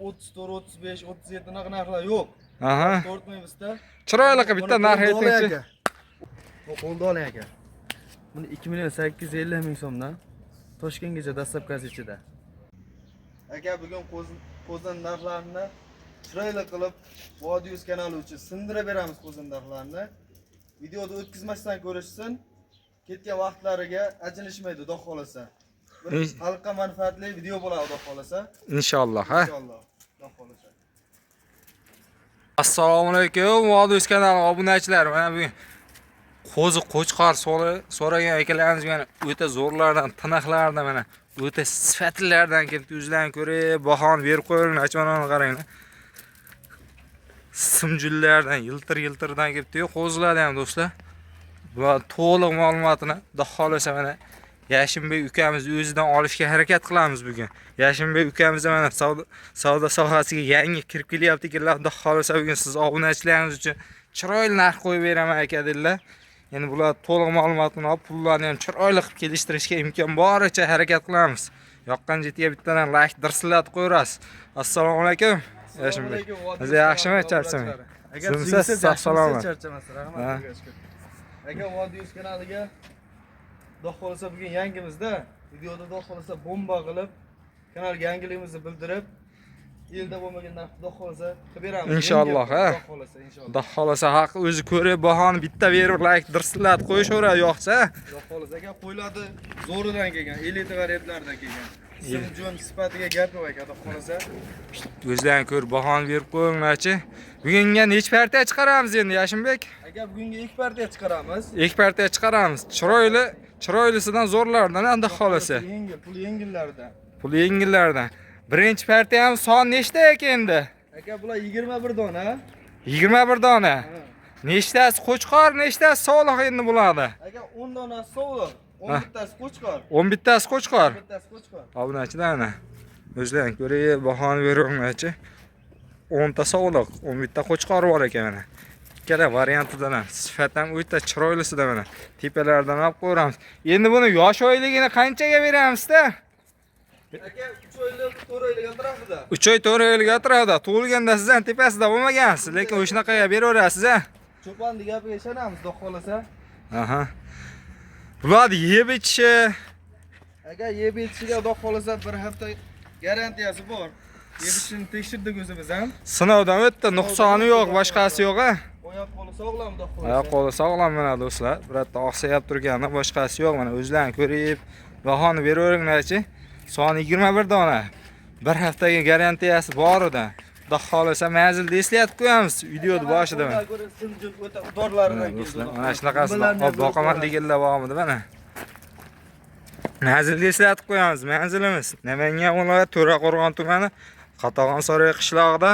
34, 35, 37 narxlar yo'q. Aha. Tortmaymizda. Chiroyli qilib bitta narx aytingchi. Qo'lda oling aka. Buni 2.850 ming so'mdan Toshkentgacha dastlabkasi ichida. Aka bugun qo'zin narxlarini chiroyli qilib Vodius kanali uchun sindirib beramiz qo'zin narxlarini. Videoda o'tkazmasdan ko'rishsin. Ketgan vaqtlariga ajinishmaydi, xudo xolasa. Bir xalqqa manfaatli video bo'ladi, xudo xolasa. Inshaalloh, ha. Inshaalloh, xudo xolasa. Assalomu alaykum, Vodius kanali obunachilar. Mana bugun qo'zi qo'chqor so'ragan akalarimiz mana o'ta zo'rlardan, tiniqlardan, mana o'ta sifatlilardan kelib o'zlarini ko'rib, bahoni berib qo'yinglar, achmanoni qaranglar. Simjullardan, yiltir-yiltirdan kelibdi-yu, qo'zilardan ham do'stlar. Bu to'liq ma'lumotini xudo xolasa mana Yashinbek ukamiz o'zidan olishga harakat qilamiz bugun. Yashinbek ukamiz mana savdo sohasiga yangi kirib kelyapti ekanlar. Xudo xolasa bugun siz obunachilaringiz uchun chiroyli narx qo'yib beraman aka dedilar. Endi bular to'liq ma'lumotni olib, pullarni ham chiroyli qilib kelishtirishga imkon boricha harakat qilamiz. Yoqqan jetiga bittadan like dirsillatib qo'yasiz. Assalomu alaykum. Yashinbek. Siz yaxshimi, charchamang? Agar siz salomat. Charchamaysiz, rahmat. Aka Vodius kanaliga xudo xolasa bugun yangimizda videoda xudo xolasa bomba qilib kanalga yangiligimizni bildirib elda bo'lmagan narx xudo xolasa qilib beramiz. Inshaalloh, ha. Xudo xolasa, inshaalloh. Xudo xolasa haq o'zi ko'rib, bahoni bitta berib, like dirsillatib qo'yishaveradi, yo'qsa. Xudo xolasa aka qo'yladi zo'ridan kelgan, elita variantlardan kelgan. Simjon sifatiga gap yo'q aka, xudo xolasa. O'zlaring ko'rib, bahoni berib qo'yinglarchi. Bugunga nechta partiya chiqaramiz endi Yashinbek? Aka bugunga ilk partiya chiqaramiz. Ilk partiya chiqaramiz. Chiroylisidan zo'rlardan endi xolasa. Pul yengillardan. Pul yengillardan. Birinchi partiya ham son nechta endi? Aka bular 21 dona. 21 dona. Nechtasi qo'chqor, nechtasi sog'liq endi bulardi? Aka 10 dona sog'liq, 11 tasi qo'chqor. 11 tasi qo'chqor. 11 tasi qo'chqor. Obunachilarni o'zlaring ko'rib, bahoni beringlarchi. 10 ta sog'liq, 11 ta qo'chqor bor ekan mana. Ikkala variantidan ham sifatdan o'ta chiroylisida mana. Tepalardan olib qo'yamiz. Endi buni yosh oyligini qanchaga beramiz-da? Aka 3 oylik, 4 oylik atrofida. 3 oy 4 oylik atrofida. Tug'ilganda siz ham tepasida bo'lmagansiz, lekin o'shanaqaga beraverasiz-a. Cho'ponni gapiga ishonamiz, xudo xolasa. Aha. Bular yeb ichishi. Aka yeb ichishiga xudo xolasa bir hafta garantiyasi bor. Yeb ichishini tekshirdik o'zimiz ham. Sinovdan o'tdi, nuqsoni yo'q, boshqasi yo'q-a. Oyoq qo'li sog'lom, xudo xolasa. Oyoq qo'li sog'lom mana do'stlar. Birotta oqsayib turganda boshqasi yo'q. Mana o'zlaring ko'rib, bahoni beraveringlarchi. Soni 21 dona. Bir haftaga garantiyasi bor edi. Xudo xolasa manzilda eslatib qo'yamiz videoda boshida. Mana shunaqasini boqaman deganlar bormidi mana. Manzilda eslatib qo'yamiz. Manzilimiz Namangan viloyati To'raqo'rg'on tumani Qatag'on saroy qishlog'ida.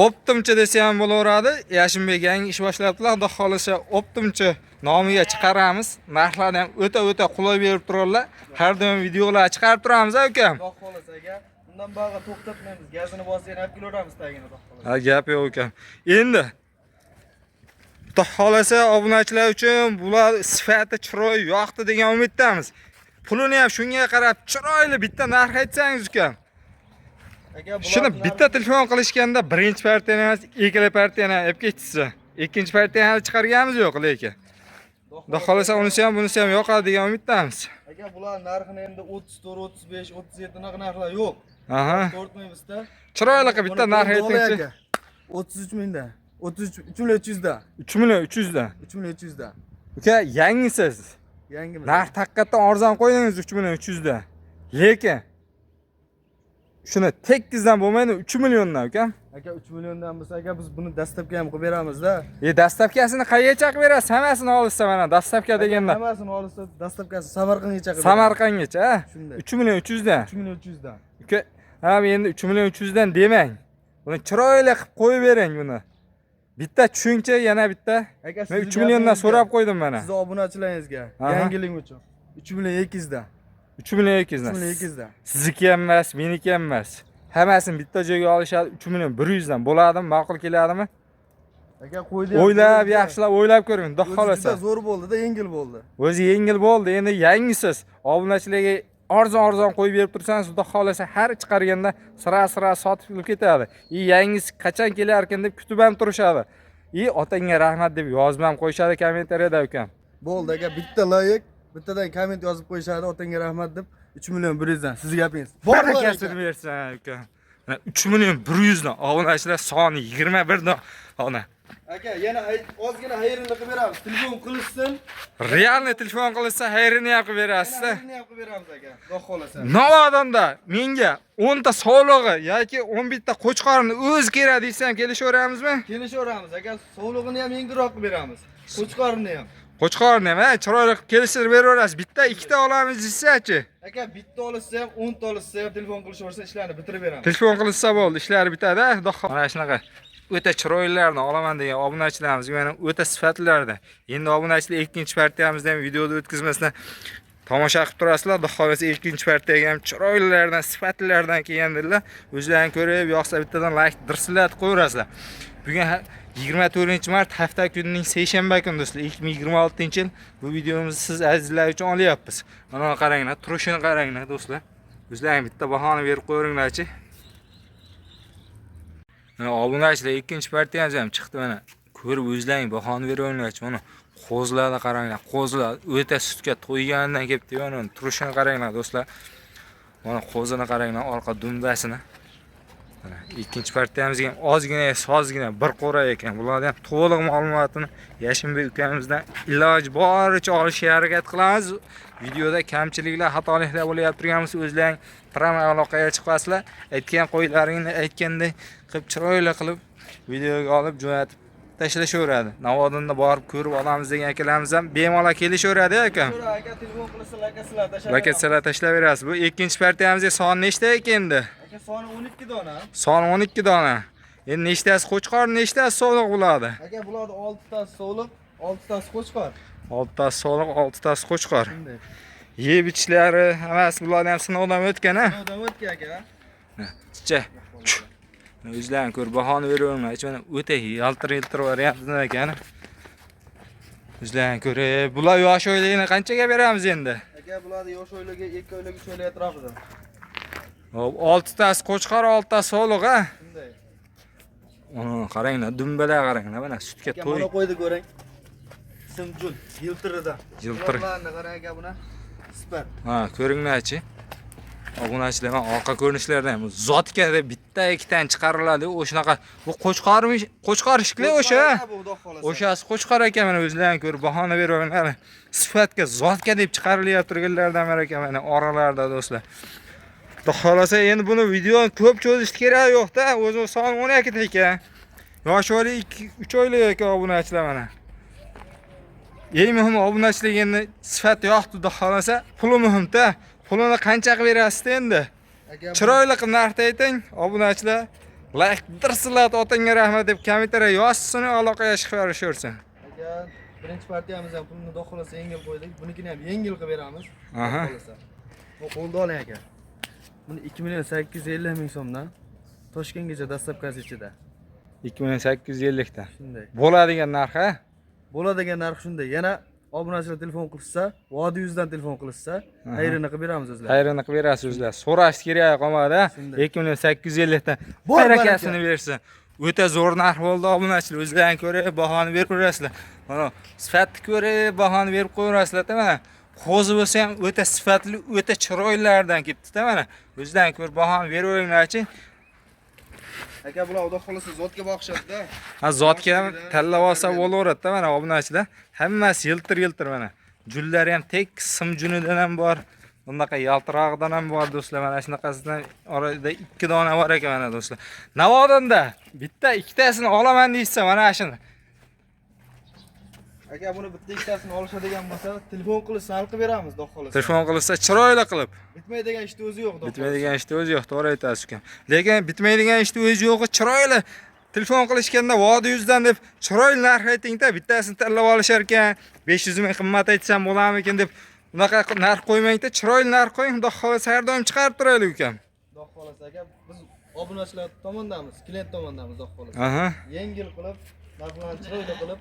Optimchi desa ham bo'laveradi. Yashinbek yangi ish boshlabdilar. Xudo xolasa Optimchi nomiga chiqaramiz. Narxlarni ham o'ta qulay berib turadilar. Har doim videolar chiqarib turamiz, ukam. Xudo xolasa aka, undan bag'a to'xtatmaymiz. Gazini bosib olib kelaveramiz tagini, xudo xolasa. Ha, gap yo'q ukam. Endi xudo xolasa obunachilar uchun bular sifati chiroy yoqdi degan umiddamiz. Pulini ham shunga qarab chiroyli bitta narx aytsangiz, ukam. Shuni bitta telefon qilishganda birinchi partiyani emas, ikkala partiyani olib ketsa, ikkinchi partiyani hali chiqarganimiz yo'q lekin. Xudo xolasa unisi ham bunisi ham yoqadi degan umiddamiz. Aka bular narxini endi 34, 35, 37 narxlar yo'q. Aha. Tortmaymizda. Chiroyli qilib bitta narx aytingchi. 33 mingdan. 3.300 dan. 3.300 dan. 3.300 dan. Uka, yangisiz. Yangimiz. Narx haqiqatan arzon qo'ydingiz 3.300 dan. Lekin shuni tekizdan bo'lmaydi 3 milliondan, ukam. Aka 3 milliondan bo'lsa, aka biz buni dastlabki ham qilib beramizda. Dastlabkasini qayerga qilib berasiz? Hammasini olsa mana dastlabka deganda. Hammasini olsa dastlabkasi Samarqandgacha qilib. Samarqandgacha, ha? Shunday. 3 million 300 dan. 3 million 300 dan. Uka, ha endi 3 million 300 dan demang. Buni chiroyli qilib qo'yib bering buni. Bitta tushuncha yana bitta. Men 3 milliondan so'rab qo'ydim mana. Siz obunachilaringizga yangilik uchun 3 million 200 dan. 3 million 200 dan. 3 million 200 dan. Sizniki ham emas, meniki ham emas. Hammasini bitta joyga olishadi 3 million 100 dan. Bo'ladimi? Ma'qul keladimi? Aka qo'ydi. O'ylab, yaxshilab o'ylab ko'ring, xudo xolasa. Zo'r bo'ldi-da, yengil bo'ldi. O'zi yengil bo'ldi. Endi yangisiz. Obunachilarga arzon qo'yib berib tursangiz, xudo xolasa har chiqarganda sira sotib ketadi. Yangisi qachon kelar ekan deb kutib ham turishadi. Otangga rahmat deb yozib ham qo'yishadi kommentariyada ukam. Bo'ldi aka, bitta like, bittadan komment yozib qo'yishadi, otangga rahmat deb 3 million 100 dan sizga gapingiz. Barakasini bersin ukam. 3 million 100 dan obunachilar soni 21 dan. Ona. Aka, yana ozgina xayrini qilib beramiz. Telefon qilishsin. Realni telefon qilsa xayrini ham qilib berasiz. Xayrini ham qilib beramiz aka. Xudo xolasa. Navodomda menga 10 ta sog'lig'i yoki 11 ta qo'chqorni o'zi kerak desam kelishaveramizmi? Kelishaveramiz aka. Sog'lig'ini ham yengilroq qilib beramiz. Qo'chqorni ham. Qo'chqorni ham chiroyli qilib kelishtirib beraverasiz. Bitta, ikkita olamiz desachi. Aka, bitta olsa ham, 10 ta olsa ham telefon qilishaversa ishlarni bitirib beramiz. Telefon qilsa bo'ldi, ishlari bitadi. Xudo xolasa. Mana shunaqa o'ta chiroylilarni olaman degan obunachilarimiz mana o'ta sifatlilarda. Endi obunachilar ikkinchi partiyamizda ham videoda o'tkazmasdan tomosha qilib turasizlar. Xudo xolasa ikkinchi partiyaga ham chiroylilardan, sifatlilardan kelgandirlar. O'zlaring ko'rib, yoqsa bittadan like dirsillatib qo'yaverasizlar. Bugun 24-mart hafta kunining seshanba kuni do'stlar, 2026-yil bu videomizni siz azizlar uchun olyapmiz. Mana qaranglar, turishini qaranglar do'stlar. O'zlaring bitta bahoni berib qo'yinglarchi. Mana obunachilar ikkinchi partiyamiz ham chiqdi mana. Ko'rib o'zlaring bahoni beringlarchi. Mana qo'zlarga qaranglar. Qo'zlar o'ta sutga to'yganidan kelibdi. Mana turishini qaranglar do'stlar. Mana qo'zini qaranglar, orqa dumbasini. Mana ikkinchi partiyamizga ham sozgina bir qo'ra ekan. Bularning ham to'liq ma'lumotini Yashinbek ukamizdan iloji boricha olishga harakat qilamiz. Videoda kamchiliklar, xatoliklar bo'layotib turganimiz o'zlaring prama aloqaga chiqasizlar. Aytgan qo'ylaringni aytganday qilib chiroyli qilib videoga olib jo'natib tashlashaveradi. Navodomda borib ko'rib olamiz degan akalarimiz ham bemalol kelishaveradi aka. Aka, telefon qilsa lakasalar tashlab. Lakasalar tashlayverasiz. Bu ikkinchi partiyamizga son nechta ekan endi? Aka, soni 12 dona. Son 12 dona. Endi nechtasi qo'chqor, nechtasi so'liq bo'ladi? Aka, bularda 6 ta so'liq, 6 ta qo'chqor. 6 ta so'liq, 6 ta qo'chqor. Shunday. Yeb ichlari hammasi bularni ham sinovdan o'tgan a? Sinovdan o'tgan aka. Chicha. O'zlaring ko'rib bahoni beravermay. Mana o'ta yaltir variantida ekan. O'zlaring ko'rib, bular yosh o'yligini qanchaga beramiz endi? Aka, bularni yosh o'yligi 2 oylik 3 oylik atrofida. Hop, 6 ta qo'chqor, 6 ta so'liq a? Shunday. Ana qaranglar, dumbalar qaranglar, mana sutga to'y. Mana qo'ydi ko'ring. Simjul, yiltirida. Yiltir. Bularni qarang aka buni. Sifat. Ha, ko'ringlarchi. Obunachilar ham orqa ko'rinishlardan ham zotka deb bitta ikkitan chiqariladi. O'shanaqa bu qo'chqormi? Qo'chqor shikli o'sha. O'shasi qo'chqor ekan, mana o'zlaring ko'rib bahona beraveringlar. Sifatga zotka deb chiqarilyapti turganlardan biri ekan, mana oralarda do'stlar. Xudo xolasa endi buni videoni ko'p cho'zish kerak yo'q-da. O'zi son 12 ta ekan. Yosh o'li 3 oylik ekan obunachilar mana. Eng muhimi obunachilik endi sifat yo'qdi, xudo xolasa puli muhim-da. Pulini qancha qilib berasiz endi? Chiroyli qilib narxni ayting, obunachilar. Like dirsillat, otangga rahmat deb kommentariya yozsin, aloqaga chiqarishaversin. Aka, birinchi partiyamiz ham pulni xudo xolasa yengil qo'ydik. Bunikini ham yengil qilib beramiz. Aha. Bu qo'lda oling aka. Buni 2 million 850 ming so'mdan Toshkentgacha dastlabkasi ichida. 2850 ta. Shunday. Bo'ladigan narx-a? Bo'ladigan narx shunday. Yana obunachilar telefon qilsa, vodi yuzidan telefon qilsa, xayrini qilib beramiz o'zlar. Xayrini qilib berasiz o'zlar. So'rash kerak qolmadi. 2850 ta. Barakasini bersin. O'ta zo'r narx bo'ldi obunachilar. O'zlaring ko'rib bahoni berib qo'yasizlar. Mana sifatni ko'rib bahoni berib qo'yasizlar-da mana. Qo'zi bo'lsa ham o'ta sifatli, o'ta chiroylilardan kelibdi-da mana. O'zlaring ko'rib bahoni beraveringlarchi. Aka, bular xudo xolasa zotga boqishadi-da. Ha, zotga ham tanlab olsa bo'laveradi-da mana obunachilar. Hammasi yiltir mana. Jullari ham tek sim junidan ham bor. Bundaqa yaltirog'idan ham bor do'stlar. Mana shunaqasidan orada 2 dona bor ekan mana do'stlar. Navodomda bitta ikkitasini olaman deysa mana shuni. Aka, buni bitta ikkitasini olishadigan bo'lsa, telefon qilib sal qilib beramiz, xudo xolasa. Telefon qilsa chiroyli qilib. Bitmaydigan ishni o'zi yo'q, xudo xolasa. Bitmaydigan ishni o'zi yo'q, to'g'ri aytasiz ukam. Lekin bitmaydigan ishni o'zi yo'q, chiroyli. Telefon qilishganda vodi yuzidan deb chiroyli narx ayting-da, bittasini tanlab olishar ekan. 500 ming qimmat aytsam bo'larmikin deb unaqa narx qo'ymang-da, chiroyli narx qo'ying, xudo xolasa har doim chiqarib turaylik ukam. Xudo xolasa aka, biz obunachilar tomondamiz, klient tomondamiz, xudo xolasa. Aha. Yengil qilib, narxlarni chiroyli qilib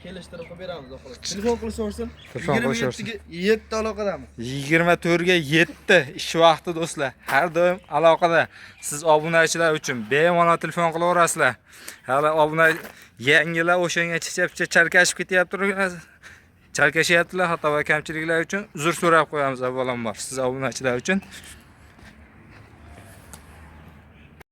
kelishtirib qilib beramiz xudo xohlasa. Telefon qilishaversin. Telefon qilishaversin. 7 aloqadamiz. 24 ga 7 ish vaqti do'stlar. Har doim aloqada. Siz obunachilar uchun bemalol telefon qilaverasizlar. Hali obuna yangilar o'shanga chichapcha charkashib ketyapti. Charkashyaptilar, xato va kamchiliklar uchun uzr so'rab qo'yamiz avvalambor siz obunachilar uchun.